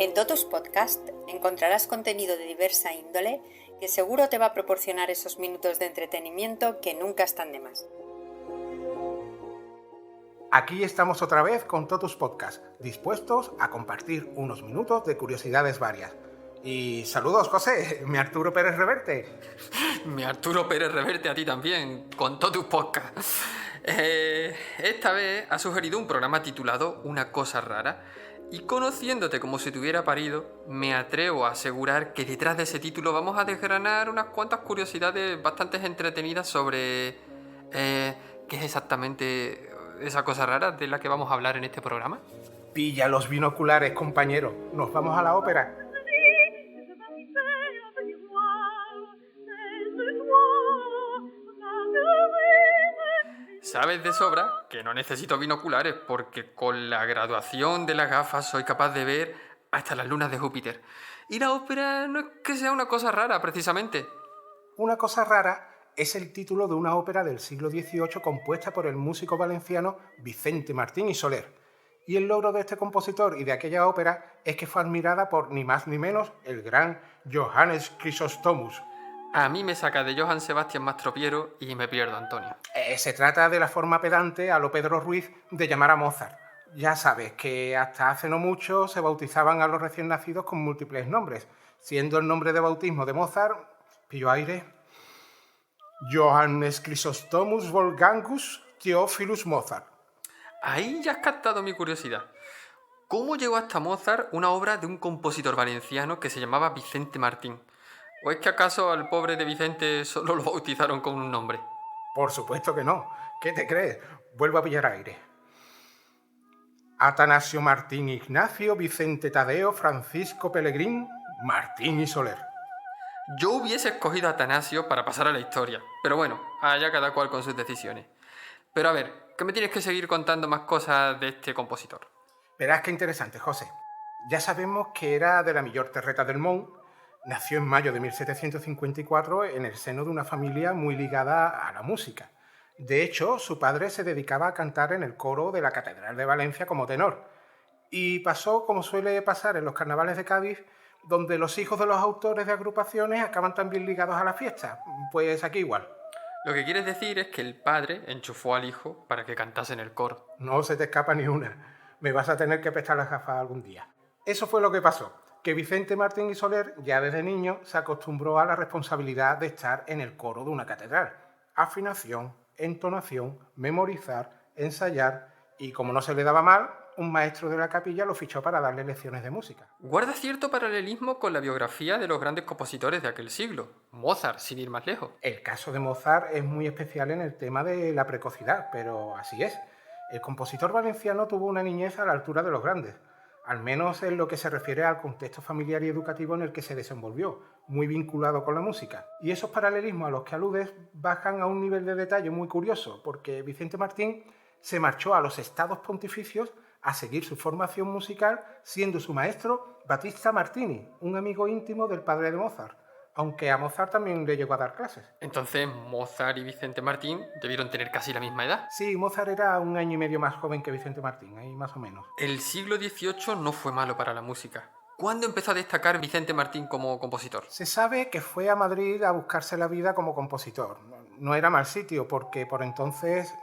En Totus Podcast encontrarás contenido de diversa índole que seguro te va a proporcionar esos minutos de entretenimiento que nunca están de más. Aquí estamos otra vez con Totus Podcast, dispuestos a compartir unos minutos de curiosidades varias. Y saludos, José, mi Arturo Pérez Reverte. Mi Arturo Pérez Reverte a ti también, con Totus Podcast. Esta vez ha sugerido un programa titulado Una cosa rara. Y conociéndote como si te hubiera parido, me atrevo a asegurar que detrás de ese título vamos a desgranar unas cuantas curiosidades bastante entretenidas sobre qué es exactamente esa cosa rara de la que vamos a hablar en este programa. Pilla los binoculares, compañero. Nos vamos a la ópera. Sabes de sobra que no necesito binoculares porque con la graduación de las gafas soy capaz de ver hasta las lunas de Júpiter. Y la ópera no es que sea una cosa rara, precisamente. Una cosa rara es el título de una ópera del siglo XVIII compuesta por el músico valenciano Vicente Martín y Soler. Y el logro de este compositor y de aquella ópera es que fue admirada por ni más ni menos el gran Johannes Chrysostomus. A mí me saca de Johann Sebastian Mastropiero y me pierdo, Antonio. Se trata de la forma pedante a lo Pedro Ruiz de llamar a Mozart. Ya sabes que hasta hace no mucho se bautizaban a los recién nacidos con múltiples nombres, siendo el nombre de bautismo de Mozart, pillo aire, Johannes Chrysostomus Wolfgangus Theophilus Mozart. Ahí ya has captado mi curiosidad. ¿Cómo llegó hasta Mozart una obra de un compositor valenciano que se llamaba Vicente Martín? ¿O es que acaso al pobre de Vicente solo lo bautizaron con un nombre? Por supuesto que no. ¿Qué te crees? Vuelvo a pillar aire. Atanasio Martín Ignacio Vicente Tadeo Francisco Pellegrín Martín y Soler. Yo hubiese escogido a Atanasio para pasar a la historia, pero bueno, allá cada cual con sus decisiones. Pero a ver, ¿qué me tienes que seguir contando más cosas de este compositor? Verás qué interesante, José. Ya sabemos que era de la millor terreta del Món. Nació en mayo de 1754 en el seno de una familia muy ligada a la música. De hecho, su padre se dedicaba a cantar en el coro de la Catedral de Valencia como tenor. Y pasó como suele pasar en los carnavales de Cádiz, donde los hijos de los autores de agrupaciones acaban también ligados a la fiesta. Pues aquí igual. Lo que quieres decir es que el padre enchufó al hijo para que cantase en el coro. No se te escapa ni una. Me vas a tener que prestar las gafas algún día. Eso fue lo que pasó. Que Vicente Martín y Soler ya desde niño se acostumbró a la responsabilidad de estar en el coro de una catedral. Afinación, entonación, memorizar, ensayar y como no se le daba mal, un maestro de la capilla lo fichó para darle lecciones de música. Guarda cierto paralelismo con la biografía de los grandes compositores de aquel siglo, Mozart, sin ir más lejos. El caso de Mozart es muy especial en el tema de la precocidad, pero así es. El compositor valenciano tuvo una niñez a la altura de los grandes, al menos en lo que se refiere al contexto familiar y educativo en el que se desenvolvió, muy vinculado con la música. Y esos paralelismos a los que aludes bajan a un nivel de detalle muy curioso, porque Vicente Martín se marchó a los estados pontificios a seguir su formación musical, siendo su maestro Battista Martini, un amigo íntimo del padre de Mozart, aunque a Mozart también le llegó a dar clases. Entonces, Mozart y Vicente Martín debieron tener casi la misma edad. Sí, Mozart era 1 año y medio más joven que Vicente Martín, ahí más o menos. El siglo XVIII no fue malo para la música. ¿Cuándo empezó a destacar Vicente Martín como compositor? Se sabe que fue a Madrid a buscarse la vida como compositor. No era mal sitio, porque por entonces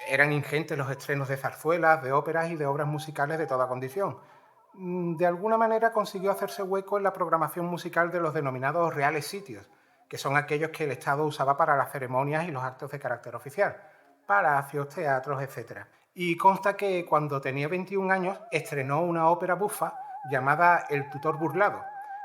eran ingentes los estrenos de zarzuelas, de óperas y de obras musicales de toda condición. De alguna manera consiguió hacerse hueco en la programación musical de los denominados reales sitios, que son aquellos que el Estado usaba para las ceremonias y los actos de carácter oficial, palacios, teatros, etc. Y consta que cuando tenía 21 años estrenó una ópera bufa llamada El tutor burlado.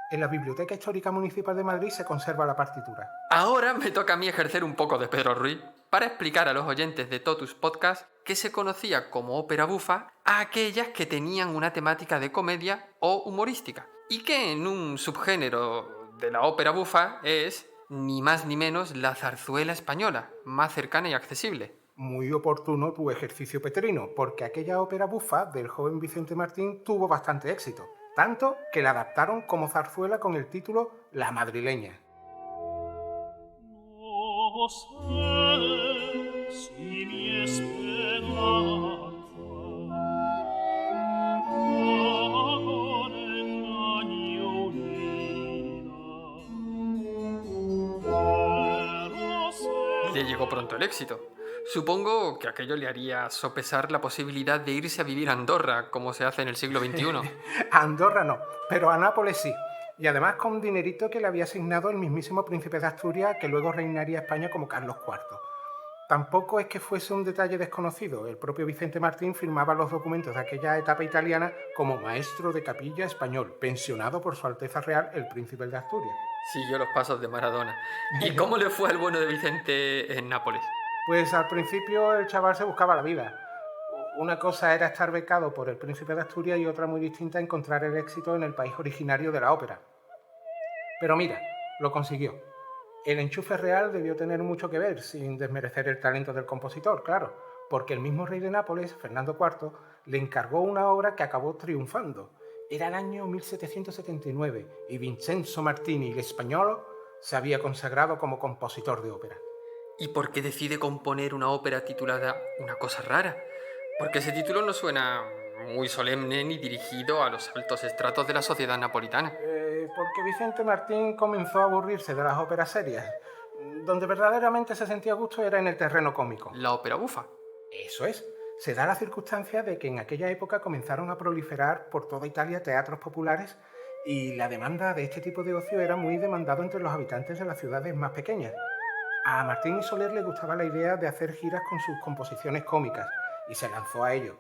En la Biblioteca Histórica Municipal de Madrid se conserva la partitura. Ahora me toca a mí ejercer un poco de Pedro Ruiz para explicar a los oyentes de Totus Podcast que se conocía como ópera bufa a aquellas que tenían una temática de comedia o humorística, y que en un subgénero de la ópera bufa es ni más ni menos la zarzuela española, más cercana y accesible. Muy oportuno tu ejercicio petrino, porque aquella ópera bufa del joven Vicente Martín tuvo bastante éxito, tanto que la adaptaron como zarzuela con el título La Madrileña. No sé si mi esperanza con engaño le llegó pronto el éxito. Supongo que aquello le haría sopesar la posibilidad de irse a vivir a Andorra, como se hace en el siglo XXI. A Andorra no, pero a Nápoles sí. Y además con un dinerito que le había asignado el mismísimo príncipe de Asturias, que luego reinaría España como Carlos IV. Tampoco es que fuese un detalle desconocido. El propio Vicente Martín firmaba los documentos de aquella etapa italiana como maestro de capilla español, pensionado por Su Alteza Real el Príncipe de Asturias. Siguió los pasos de Maradona. ¿Y cómo le fue al bueno de Vicente en Nápoles? Pues al principio el chaval se buscaba la vida. Una cosa era estar becado por el Príncipe de Asturias y otra muy distinta encontrar el éxito en el país originario de la ópera. Pero mira, lo consiguió. El enchufe real debió tener mucho que ver, sin desmerecer el talento del compositor, claro, porque el mismo rey de Nápoles, Fernando IV, le encargó una obra que acabó triunfando. Era el año 1779 y Vincenzo Martini, el español, se había consagrado como compositor de ópera. ¿Y por qué decide componer una ópera titulada Una cosa rara? Porque ese título no suena muy solemne ni dirigido a los altos estratos de la sociedad napolitana. Porque Vicente Martín comenzó a aburrirse de las óperas serias. Donde verdaderamente se sentía a gusto era en el terreno cómico. La ópera bufa. Eso es. Se da la circunstancia de que en aquella época comenzaron a proliferar por toda Italia teatros populares y la demanda de este tipo de ocio era muy demandado entre los habitantes de las ciudades más pequeñas. A Martín y Soler le gustaba la idea de hacer giras con sus composiciones cómicas y se lanzó a ello,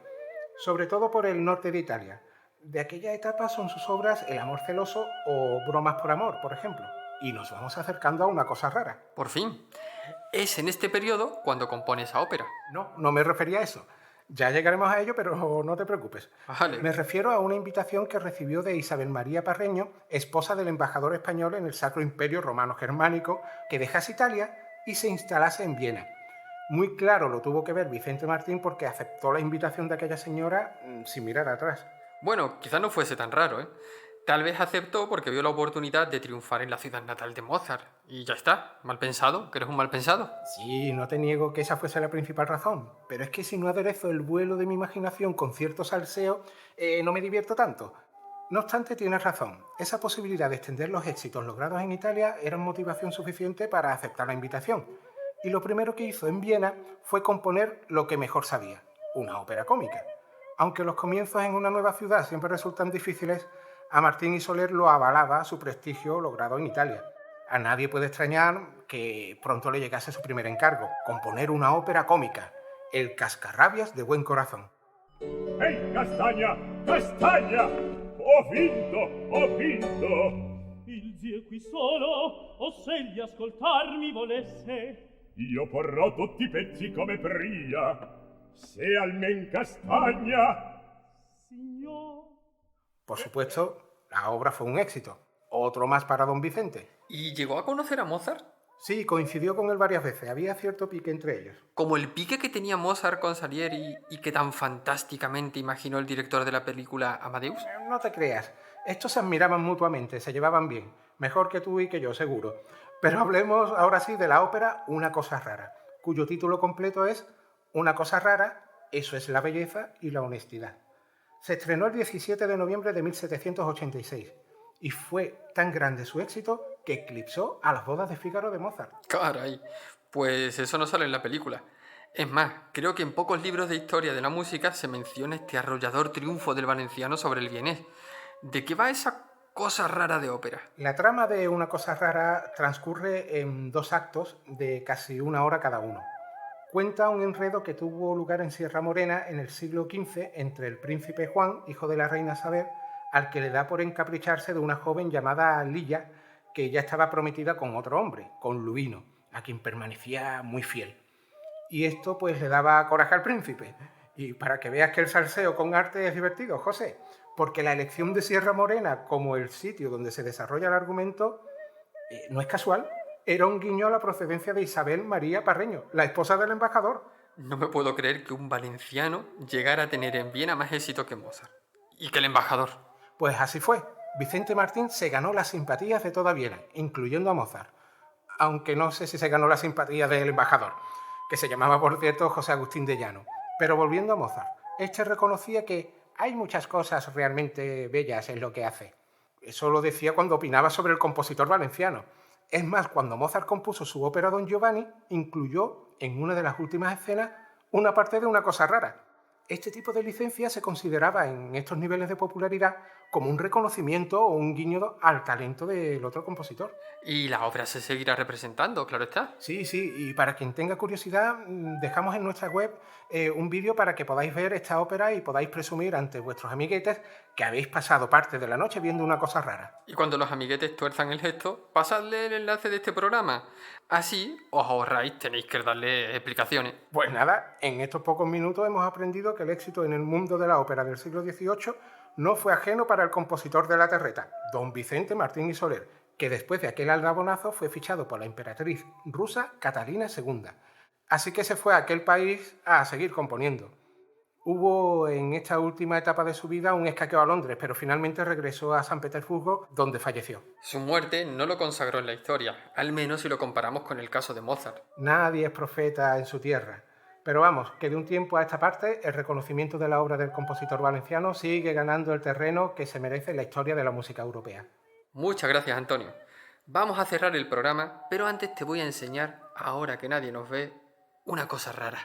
sobre todo por el norte de Italia. De aquella etapa son sus obras El amor celoso o Bromas por amor, por ejemplo. Y nos vamos acercando a una cosa rara. Por fin. Es en este periodo cuando compone esa ópera. No me refería a eso. Ya llegaremos a ello, pero no te preocupes. Vale. Me refiero a una invitación que recibió de Isabel María Parreño, esposa del embajador español en el Sacro Imperio Romano Germánico, que dejase Italia y se instalase en Viena. Muy claro lo tuvo que ver Vicente Martín porque aceptó la invitación de aquella señora sin mirar atrás. Bueno, quizás no fuese tan raro, ¿eh? Tal vez aceptó porque vio la oportunidad de triunfar en la ciudad natal de Mozart. Y ya está, mal pensado, que eres un mal pensado. Sí, no te niego que esa fuese la principal razón, pero es que si no aderezo el vuelo de mi imaginación con cierto salseo, no me divierto tanto. No obstante, tienes razón, esa posibilidad de extender los éxitos logrados en Italia era motivación suficiente para aceptar la invitación. Y lo primero que hizo en Viena fue componer lo que mejor sabía, una ópera cómica. Aunque los comienzos en una nueva ciudad siempre resultan difíciles, a Martín y Soler lo avalaba su prestigio logrado en Italia. A nadie puede extrañar que pronto le llegase su primer encargo, componer una ópera cómica, El cascarrabias de buen corazón. Ehi, castagna, castagna! Ho vinto, ho vinto! Il zio è qui solo, o se egli ascoltarmi volesse. Io porrò tutti i pezzi come pria, se almen castagna! Signor, Por supuesto, la obra fue un éxito. Otro más para don Vicente. ¿Y llegó a conocer a Mozart? Sí, coincidió con él varias veces. Había cierto pique entre ellos. Como el pique que tenía Mozart con Salieri y que tan fantásticamente imaginó el director de la película Amadeus. No te creas. Estos se admiraban mutuamente, se llevaban bien. Mejor que tú y que yo, seguro. Pero hablemos ahora sí de la ópera Una cosa rara, cuyo título completo es Una cosa rara, eso es la belleza y la honestidad. Se estrenó el 17 de noviembre de 1786 y fue tan grande su éxito que eclipsó a las bodas de Fígaro de Mozart. Caray, pues eso no sale en la película. Es más, creo que en pocos libros de historia de la música se menciona este arrollador triunfo del valenciano sobre el vienés. ¿De qué va esa cosa rara de ópera? La trama de Una cosa rara transcurre en 2 actos de casi 1 hora cada uno. Cuenta un enredo que tuvo lugar en Sierra Morena en el siglo XV entre el príncipe Juan, hijo de la reina Isabel, al que le da por encapricharse de una joven llamada Lilla, que ya estaba prometida con otro hombre, con Luino, a quien permanecía muy fiel. Y esto pues le daba coraje al príncipe. Y para que veas que el salseo con arte es divertido, José, porque la elección de Sierra Morena como el sitio donde se desarrolla el argumento no es casual. Era un guiño a la procedencia de Isabel María Parreño, la esposa del embajador. No me puedo creer que un valenciano llegara a tener en Viena más éxito que Mozart. Y que el embajador. Pues así fue. Vicente Martín se ganó las simpatías de toda Viena, incluyendo a Mozart. Aunque no sé si se ganó las simpatías del embajador, que se llamaba, por cierto, José Agustín de Llano. Pero volviendo a Mozart, este reconocía que hay muchas cosas realmente bellas en lo que hace. Eso lo decía cuando opinaba sobre el compositor valenciano. Es más, cuando Mozart compuso su ópera Don Giovanni, incluyó en una de las últimas escenas una parte de Una cosa rara. Este tipo de licencia se consideraba en estos niveles de popularidad como un reconocimiento o un guiño al talento del otro compositor. Y la obra se seguirá representando, claro está. Sí, y para quien tenga curiosidad, dejamos en nuestra web un vídeo para que podáis ver esta ópera y podáis presumir ante vuestros amiguetes que habéis pasado parte de la noche viendo Una cosa rara. Y cuando los amiguetes tuerzan el gesto, pasadle el enlace de este programa. Así os ahorráis, tenéis que darle explicaciones. Pues nada, en estos pocos minutos hemos aprendido que el éxito en el mundo de la ópera del siglo XVIII no fue ajeno para el compositor de la terreta, don Vicente Martín y Soler, que después de aquel aldabonazo fue fichado por la emperatriz rusa Catalina II. Así que se fue a aquel país a seguir componiendo. Hubo en esta última etapa de su vida un escaqueo a Londres, pero finalmente regresó a San Petersburgo, donde falleció. Su muerte no lo consagró en la historia, al menos si lo comparamos con el caso de Mozart. Nadie es profeta en su tierra. Pero vamos, que de un tiempo a esta parte el reconocimiento de la obra del compositor valenciano sigue ganando el terreno que se merece en la historia de la música europea. Muchas gracias, Antonio. Vamos a cerrar el programa, pero antes te voy a enseñar, ahora que nadie nos ve, una cosa rara.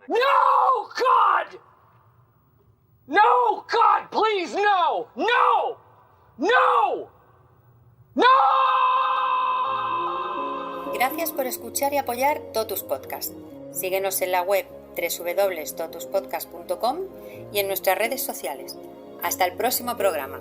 No, God! No, God, please, no! No! No! ¡No! Gracias por escuchar y apoyar Totus Podcast. Síguenos en la web www.totuspodcast.com y en nuestras redes sociales. Hasta el próximo programa.